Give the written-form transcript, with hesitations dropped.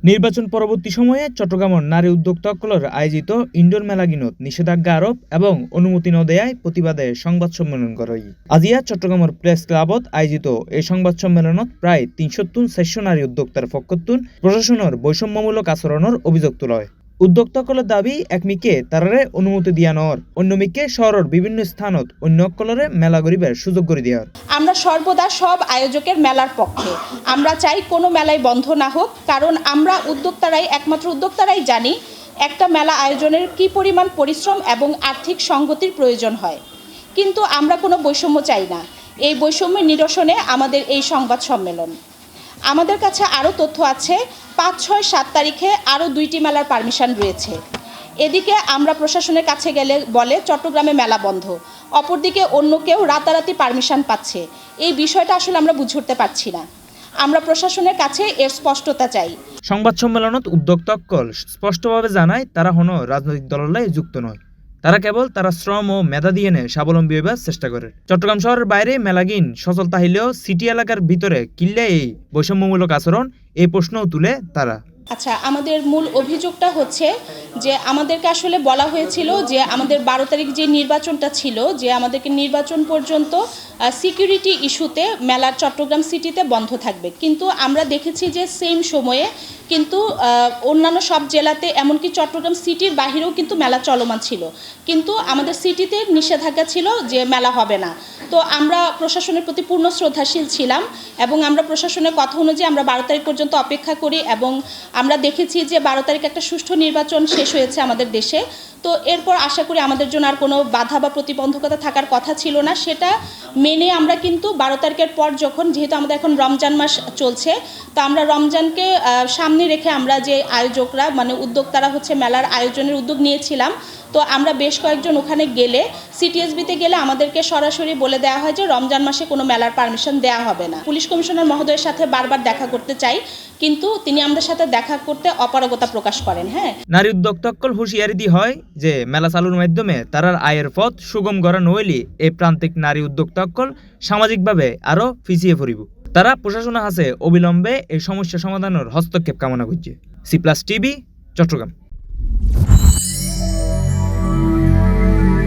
নির্বাচন পরবর্তী সময়ে চট্টগ্রামের নারী উদ্যোক্তাসকলের আয়োজিত ইনডোর মেলাগিনত নিষেধাজ্ঞা আরোপ এবং অনুমতি ন দেয়ায় প্রতিবাদে সংবাদ সম্মেলন করাই আজিয়া চট্টগ্রামের প্রেস ক্লাবত আয়োজিত এই সংবাদ সম্মেলনত প্রায় ৩৭০ নারী উদ্যোক্তার পক্ষতুন প্রশাসনের বৈষম্যমূলক আচরণের অভিযোগ তোলা হয়। উদ্যোক্তাসকলের দাবি একমিকে তারারে অনুমতি দিয়া নর অন্যমিকে শহরের বিভিন্ন স্থানত অন্য অকলরে মেলা গরিবের সুযোগ করে দেওয়ার। আমরা সর্বদা সব আয়োজকের মেলার পক্ষে। আমরা চাই কোনো মেলাই বন্ধ না হোক, কারণ আমরা একমাত্র উদ্যোক্তারাই জানি একটা মেলা আয়োজনের কি পরিমাণ পরিশ্রম এবং আর্থিক সংগতির প্রয়োজন হয়। কিন্তু আমরা কোনো বৈষম্য চাই না। এই বৈষম্যের নিরসনে আমাদের এই সংবাদ সম্মেলন। আমাদের কাছে আরও তথ্য আছে, ৫, ৬, ৭ তারিখে আরও ২টি মেলার পারমিশন রয়েছে। এদিকে আমরা প্রশাসনের কাছে গেলে বলে চট্টগ্রামে মেলা বন্ধ, অপরদিকে অন্য কেউ রাতারাতি পারমিশন পাচ্ছে। এই বিষয়টা আসলে আমরা বুঝে উঠতে পারছি না। আমরা প্রশাসনের কাছে এর স্পষ্টতা চাই। সংবাদ সম্মেলনত উদ্যোক্তাসকল স্পষ্টভাবে জানায় তারা কোনো রাজনৈতিক দলের যুক্ত নয়। তারা কেবল তারা শ্রম ও মেধা দিয়ে স্বাবলম্বী হবার চেষ্টা করে। চট্টগ্রাম শহরের বাইরে মেলাগিন সচল তাহিলেও সিটি এলাকার ভিতরে কিল্লে এই বৈষম্যমূলক আচরণ এই প্রশ্নও তুলে তারা। আচ্ছা, আমাদের মূল অভিযোগটা হচ্ছে যে আমাদেরকে আসলে বলা হয়েছিল যে আমাদের ১২ তারিখ যে নির্বাচনটা ছিল, যে আমাদেরকে নির্বাচন পর্যন্ত সিকিউরিটি ইস্যুতে মেলার চট্টগ্রাম সিটিতে বন্ধ থাকবে। কিন্তু আমরা দেখেছি যে সেম সময়ে কিন্তু অন্যান্য সব জেলাতে, এমনকি চট্টগ্রাম সিটির বাহিরেও কিন্তু মেলা চলমান ছিল, কিন্তু আমাদের সিটিতে নিষেধাজ্ঞা ছিল যে মেলা হবে না। তো আমরা প্রশাসনের প্রতি পূর্ণ শ্রদ্ধাশীল ছিলাম এবং আমরা প্রশাসনের কথা অনুযায়ী আমরা ১২ তারিখ পর্যন্ত অপেক্ষা করি এবং আমরা দেখেছি যে ১২ তারিখ একটা সুষ্ঠু নির্বাচন শেষ হয়েছে আমাদের দেশে। তো এরপর আশা করি আমাদের জন্য আর কোনো বাধা বা প্রতিবন্ধকতা থাকার কথা ছিল না। সেটা মেনে আমরা কিন্তু ১২ তারিখের পর যখন, যেহেতু আমাদের এখন রমজান মাস চলছে, তো আমরা রমজানকে সামনে রেখে আমরা যে আয়োজকরা উদ্যোক্তারা মেলার আয়োজনের উদ্যোগ নিয়েছিলাম। তো আমরা বেশ কয়েকজন ওখানে গেলে, সিটিএসবিতে গেলে আমাদেরকে সরাসরি বলে দেওয়া হয় যে রমজান মাসে কোনো মেলার পারমিশন দেওয়া হবে না। পুলিশ কমিশনার মহোদয়ের সাথে বারবার দেখা করতে চাই, কিন্তু তিনি আমাদের সাথে দেখা করতে অপারগতা প্রকাশ করেন। নারী উদ্যোক্তাসকল হুঁশিয়ারি দি হয় যে মেলা চালুর মাধ্যমে তারার আয়ের পথ সুগম করা নইলে এই প্রান্তিক নারী উদ্যোক্তাসকল সামাজিকভাবে আরও পিছিয়ে পড়িব। তারা প্রশাসনের কাছে অবিলম্বে এই সমস্যা সমাধানের হস্তক্ষেপ কামনা করছে। সি+ টিভি, চট্টগ্রাম।